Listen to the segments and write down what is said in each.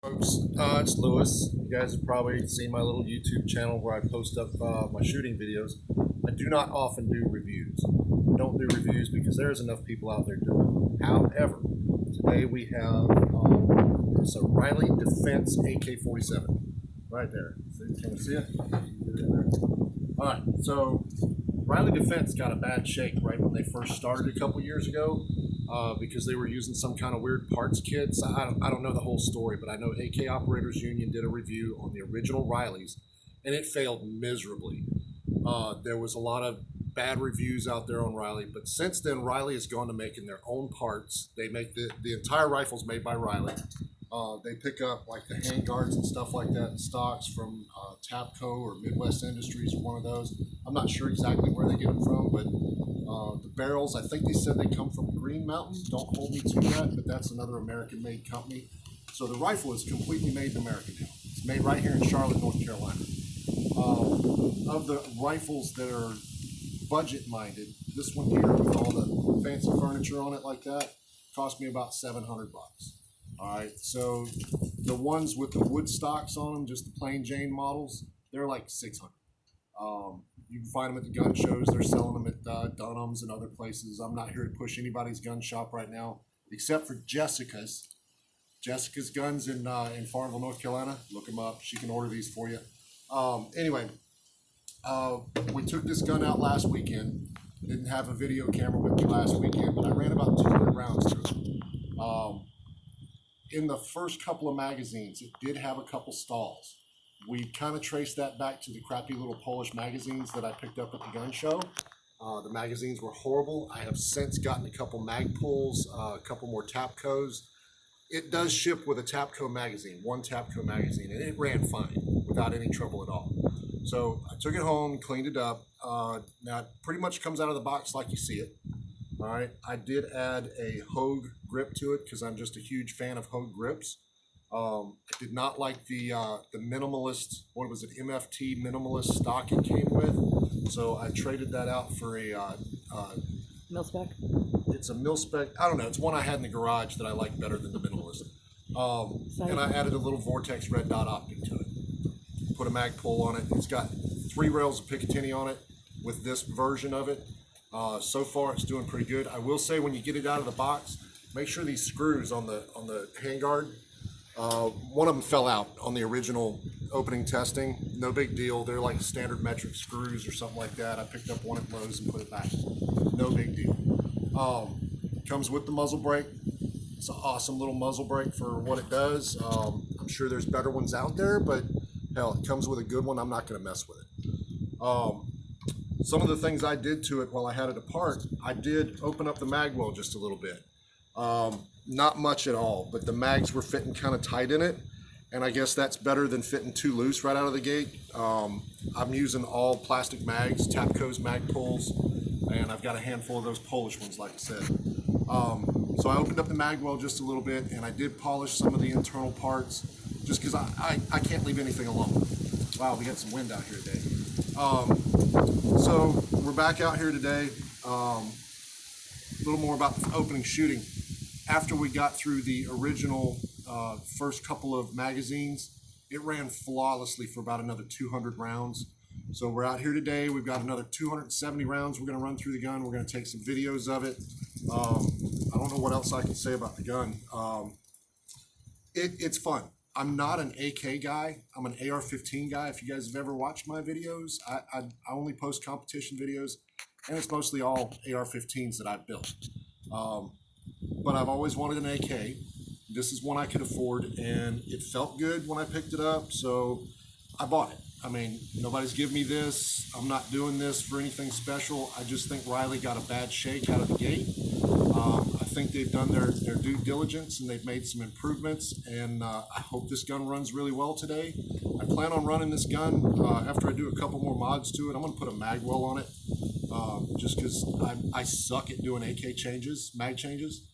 Folks, it's Lewis. You guys have probably seen my little YouTube channel where I post up my shooting videos. I do not often do reviews. I don't do reviews because there's enough people out there doing it. However, today we have it's a Riley Defense AK-47 right there. Can you see it? All right, so Riley Defense got a bad shake right when they first started a couple years ago. Because they were using some kind of weird parts kits. I don't know the whole story, but I know AK Operators Union did a review on the original Rileys, and it failed miserably. There was a lot of bad reviews out there on Riley, but since then, Riley has gone to making their own parts. They make the entire rifle's made by Riley. They pick up like the hand guards and stuff like that in stocks from Tapco or Midwest Industries or one of those. I'm not sure exactly where they get them from, but the barrels, I think they said they come from Green Mountain. Don't hold me to that, but that's another American-made company. So the rifle is completely made in America now. It's made right here in Charlotte, North Carolina. Of the rifles that are budget-minded, this one here with all the fancy furniture on it like that cost me about $700. All right, so the ones with the wood stocks on them, just the plain Jane models, they're like $600. You can find them at the gun shows. They're selling them at Dunham's and other places. I'm not here to push anybody's gun shop right now, except for Jessica's. Jessica's Guns in Farmville, North Carolina. Look them up. She can order these for you. Anyway, we took this gun out last weekend. I didn't have a video camera with me last weekend, but I ran about 200 rounds through it. In the first couple of magazines, it did have a couple stalls. We kind of traced that back to the crappy little Polish magazines that I picked up at the gun show. The magazines were horrible. I have since gotten a couple Magpuls, a couple more Tapcos. It does ship with a Tapco magazine, one Tapco magazine, and it ran fine without any trouble at all. So I took it home, cleaned it up. Now it pretty much comes out of the box like you see it. All right, I did add a Hogue grip to it because I'm just a huge fan of Hogue grips. I did not like the minimalist, what was it, MFT minimalist stock it came with. So I traded that out for a Mil-spec? It's a mil-spec. I don't know. It's one I had in the garage that I like better than the minimalist. And I added a little Vortex red dot optic to it. Put a Magpul on it. It's got 3 rails of Picatinny on it with this version of it. So far, it's doing pretty good. I will say when you get it out of the box, make sure these screws on the handguard. One of them fell out on the original opening testing. No big deal. They're like standard metric screws or something like that. I picked up one at Lowe's and put it back. No big deal. Comes with the muzzle brake. It's an awesome little muzzle brake for what it does. I'm sure there's better ones out there, but hell, it comes with a good one. I'm not going to mess with it. Some of the things I did to it while I had it apart, I did open up the mag well just a little bit. Not much at all, but the mags were fitting kind of tight in it, and I guess that's better than fitting too loose right out of the gate. I'm using all plastic mags, Tapco's Magpuls, and I've got a handful of those Polish ones, like I said. So I opened up the mag well just a little bit, and I did polish some of the internal parts, just because I can't leave anything alone. Wow, we got some wind out here today. So we're back out here today. A little more about the opening shooting. After we got through the original first couple of magazines, it ran flawlessly for about another 200 rounds. So we're out here today. We've got another 270 rounds we're going to run through the gun. We're going to take some videos of it. I don't know what else I can say about the gun. It's fun. I'm not an AK guy. I'm an AR-15 guy. If you guys have ever watched my videos, I only post competition videos, and it's mostly all AR-15s that I've built. But I've always wanted an AK. This is one I could afford, and it felt good when I picked it up, so I bought it. I mean, nobody's giving me this. I'm not doing this for anything special. I just think Riley got a bad shake out of the gate. I think they've done their due diligence, and they've made some improvements, and I hope this gun runs really well today. I plan on running this gun after I do a couple more mods to it. I'm going to put a magwell on it, just because I suck at doing AK changes, mag changes.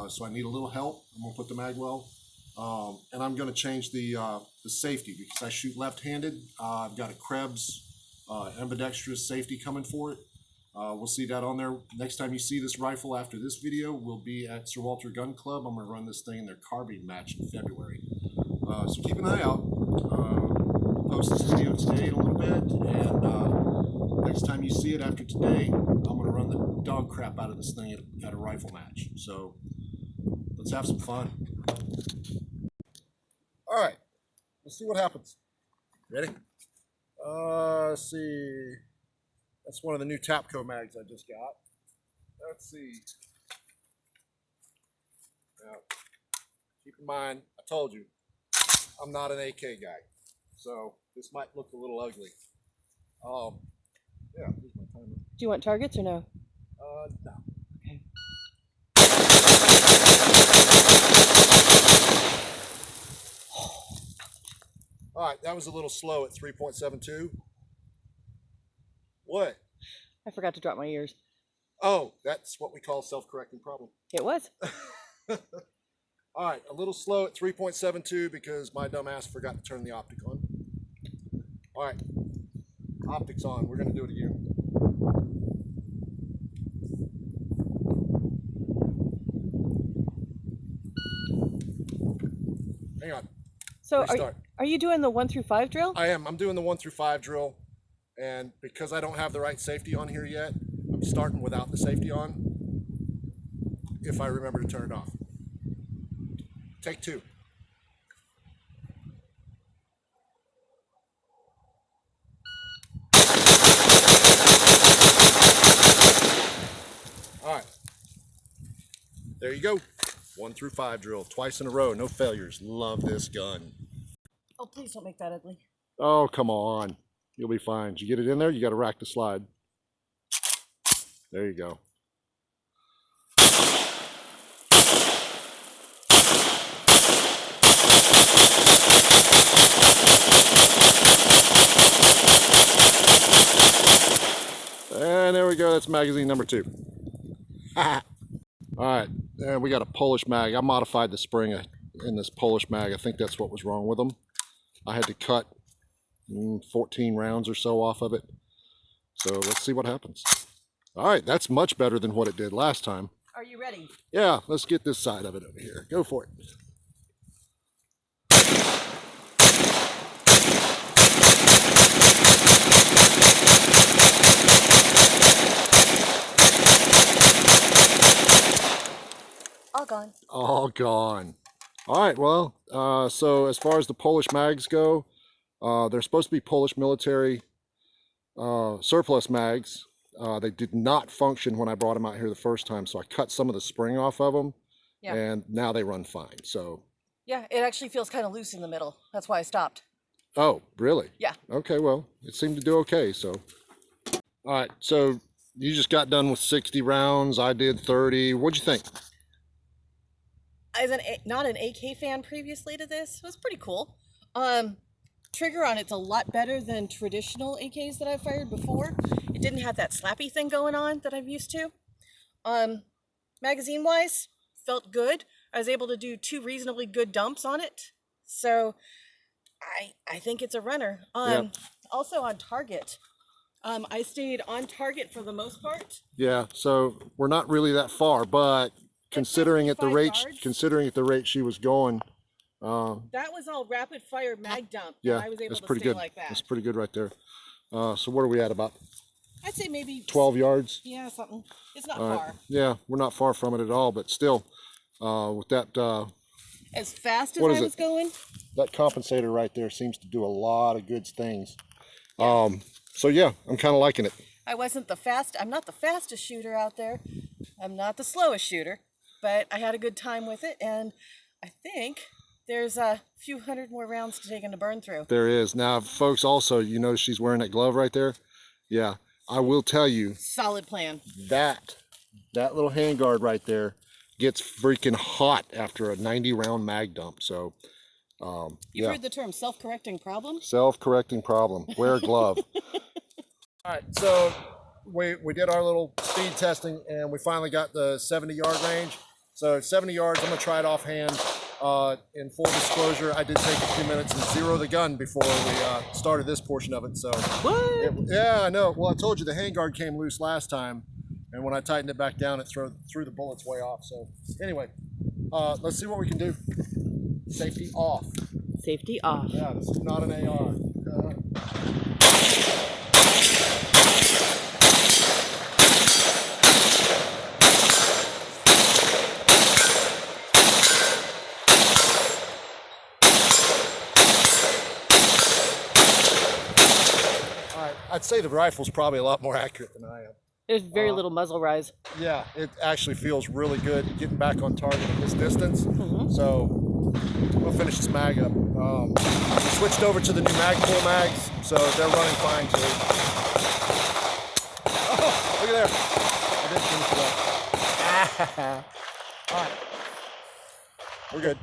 So I need a little help. I'm going to put the magwell. And I'm going to change the safety because I shoot left-handed. I've got a Krebs ambidextrous safety coming for it. We'll see that on there. Next time you see this rifle after this video, we'll be at Sir Walter Gun Club. I'm going to run this thing in their carbine match in February. So keep an eye out. I'll post this video today in a little bit, and next time you see it after today, I'm going to run the dog crap out of this thing at a rifle match. So let's have some fun. All right, let's see what happens. Ready? Let's see. That's one of the new Tapco mags I just got. Let's see. Now, keep in mind, I told you, I'm not an AK guy, so this might look a little ugly. Yeah, here's my timer. Do you want targets or no? No. Okay. All right, that was a little slow at 3.72. What? I forgot to drop my ears. Oh, that's what we call self-correcting problem. It was. All right, a little slow at 3.72 because my dumb ass forgot to turn the optic on. All right, optics on. We're gonna do it again. Hang on. So Restart. are you doing the 1 through 5 drill? I am. I'm doing the 1 through 5 drill, and because I don't have the right safety on here yet, I'm starting without the safety on. If I remember to turn it off. Take 2. All right. There you go. 1 through 5 drill, twice in a row, no failures. Love this gun. Oh, please don't make that ugly. Oh, come on. You'll be fine. Did you get it in there? You got to rack the slide. There you go. And there we go. That's magazine number 2. All right. And we got a Polish mag. I modified the spring in this Polish mag. I think that's what was wrong with them. I had to cut 14 rounds or so off of it. So let's see what happens. All right. That's much better than what it did last time. Are you ready? Yeah. Let's get this side of it over here. Go for it. All gone. All gone. All right, well, so as far as the Polish mags go, they're supposed to be Polish military surplus mags. They did not function when I brought them out here the first time, so I cut some of the spring off of them, Yeah. and now they run fine. So, Yeah, it actually feels kind of loose in the middle. That's why I stopped. oh, really? Yeah. Okay, well, it seemed to do okay, so. All right, so you just got done with 60 rounds. I did 30. What'd you think? As not an AK fan previously to this, it was pretty cool. Trigger on it's a lot better than traditional AKs that I've fired before. It didn't have that slappy thing going on that I'm used to. Magazine wise, felt good. I was able to do 2 reasonably good dumps on it. So I think it's a runner. Yep. Also on target. I stayed on target for the most part. Yeah, so we're not really that far, but considering at the 5 rate, yards. she was going, That was all rapid fire mag dump. yeah, I was able that's to pretty stay good. like that. That's pretty good right there. So what are we at, about I'd say maybe 12 yards? Yeah, something. It's not All right. far. Yeah, we're not far from it at all, but still, with that, As fast as What I is it? was going. that compensator right there seems to do a lot of good things. So yeah, I'm kind of liking it. I'm not the fastest shooter out there. I'm not the slowest shooter, but I had a good time with it, and I think there's a few hundred more rounds to take and to burn through. There is. Now, folks, also, you notice she's wearing that glove right there? Yeah, I will tell you, Solid plan. that little handguard right there gets freaking hot after a 90 round mag dump. So You've yeah, heard the term self-correcting problem? self-correcting problem. Wear a glove. All right, so we did our little speed testing, and we finally got the 70-yard range. So 70 yards, I'm gonna try it offhand. In full disclosure, I did take a few minutes and zero the gun before we started this portion of it. So What? yeah, I know. Well, I told you the handguard came loose last time, and when I tightened it back down, it threw the bullets way off. So anyway, let's see what we can do. Safety off. Safety off. Yeah, this is not an AR. I'd say the rifle's probably a lot more accurate than I am. There's very little muzzle rise. Yeah, it actually feels really good getting back on target at this distance. So we'll finish this mag up. Switched over to the new Magpul mags, so they're running fine too. Oh, look at there. I didn't finish it up. All right. We're good.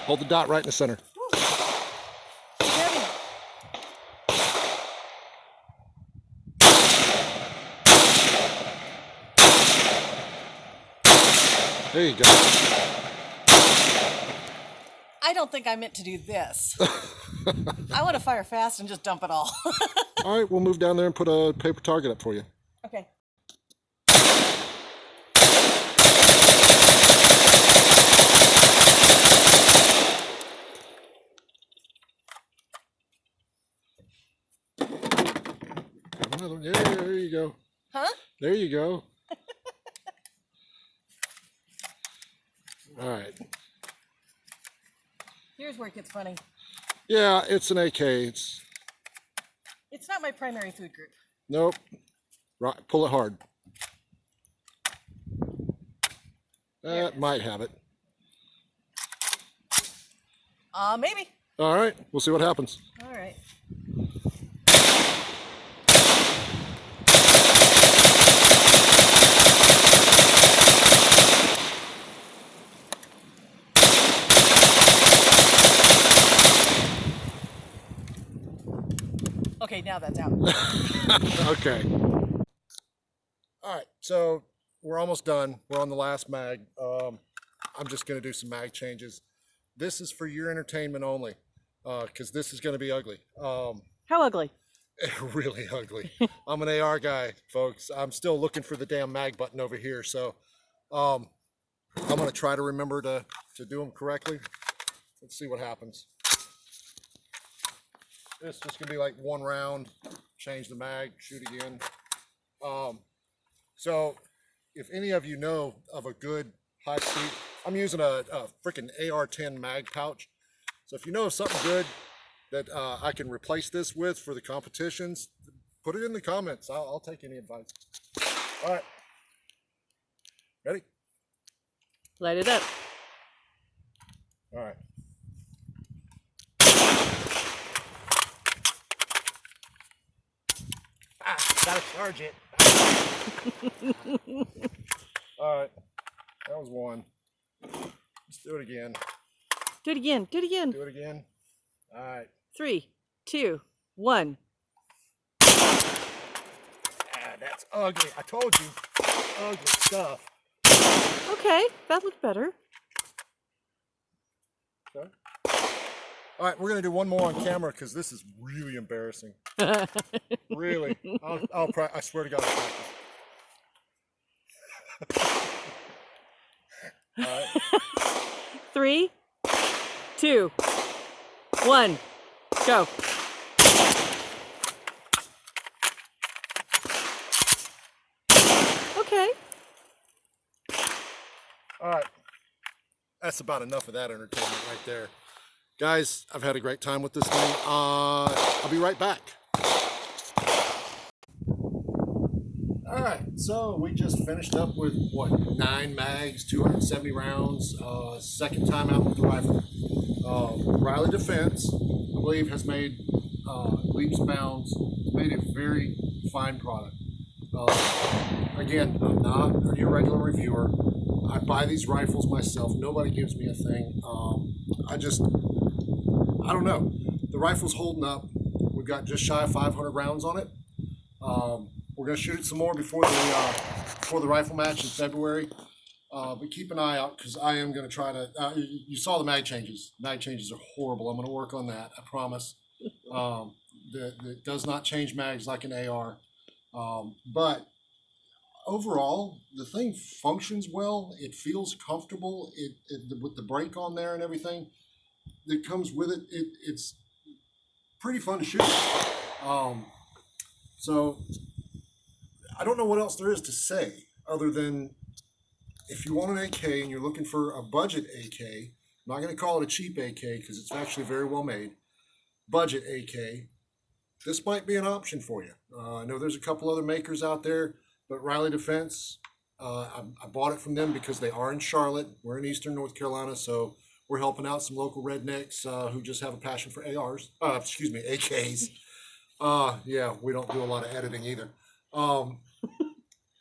Hold the dot right in the center. Heavy. There you go. I don't think I meant to do this. I want to fire fast and just dump it all. All right, we'll move down there and put a paper target up for you. Okay. Yeah, there you go. Huh? There you go. All right. Here's where it gets funny. Yeah, it's an AK. It's It's not my primary food group. nope. Right, pull it hard. That might have it. Maybe. All right, we'll see what happens. All right. Okay, now that's out. Okay. All right, so we're almost done. We're on the last mag. I'm just going to do some mag changes. This is for your entertainment only, because this is going to be ugly. How ugly? Really ugly. I'm an AR guy, folks. I'm still looking for the damn mag button over here, so I'm going to try to remember to do them correctly. Let's see what happens. It's just gonna be like one round, change the mag, shoot again. So if any of you know of a good high speed, I'm using a freaking AR-10 mag pouch. So if you know of something good that I can replace this with for the competitions, put it in the comments. I'll take any advice. All right, ready? Light it up. All right. Gotta charge it. All right, that was one. Let's do it again. Do it again. Do it again. Do it again. All right. 3, 2, 1. That's ugly. I told you. Ugly stuff. Okay, that looked better. Okay. All right, we're gonna do one more on camera because this is really embarrassing. Really, I swear to God, I'll practice. All right. 3, 2, 1, go. Okay. All right. That's about enough of that entertainment right there. Guys, I've had a great time with this thing. I'll be right back. All right, so we just finished up with what, 9 mags, 270 rounds. Second time out with the rifle. Riley Defense, I believe, has made leaps and bounds. Made a very fine product. Again, I'm not your regular reviewer. I buy these rifles myself. Nobody gives me a thing. I don't know. The rifle's holding up. We've got just shy of 500 rounds on it. We're going to shoot it some more before the rifle match in February. But keep an eye out because I am going to try to. You saw the mag changes. Mag changes are horrible. I'm going to work on that. I promise. That does not change mags like an AR. But overall, the thing functions well. It feels comfortable. With the brake on there and everything that comes with it, it's pretty fun to shoot. So I don't know what else there is to say other than if you want an AK and you're looking for a budget AK, I'm not going to call it a cheap AK because it's actually very well made. Budget AK, this might be an option for you. I know there's a couple other makers out there, but Riley Defense, I bought it from them because they are in Charlotte. We're in Eastern North Carolina, so we're helping out some local rednecks who just have a passion for ARs. AKs. Yeah, we don't do a lot of editing either.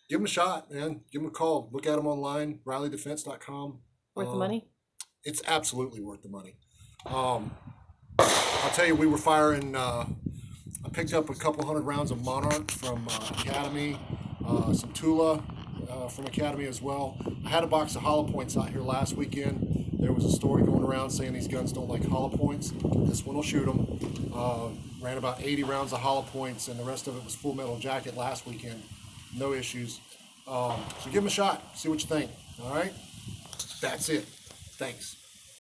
Give them a shot, man. Give them a call. Look at them online, RileyDefense.com. Worth the money? It's absolutely worth the money. I'll tell you, we were firing. I picked up a couple hundred rounds of Monarch from Academy, some Tula from Academy as well. I had a box of hollow points out here last weekend. There was a story going around saying these guns don't like hollow points. This one will shoot them. Ran about 80 rounds of hollow points, and the rest of it was full metal jacket last weekend. No issues. So give them a shot. See what you think. All right? That's it. Thanks.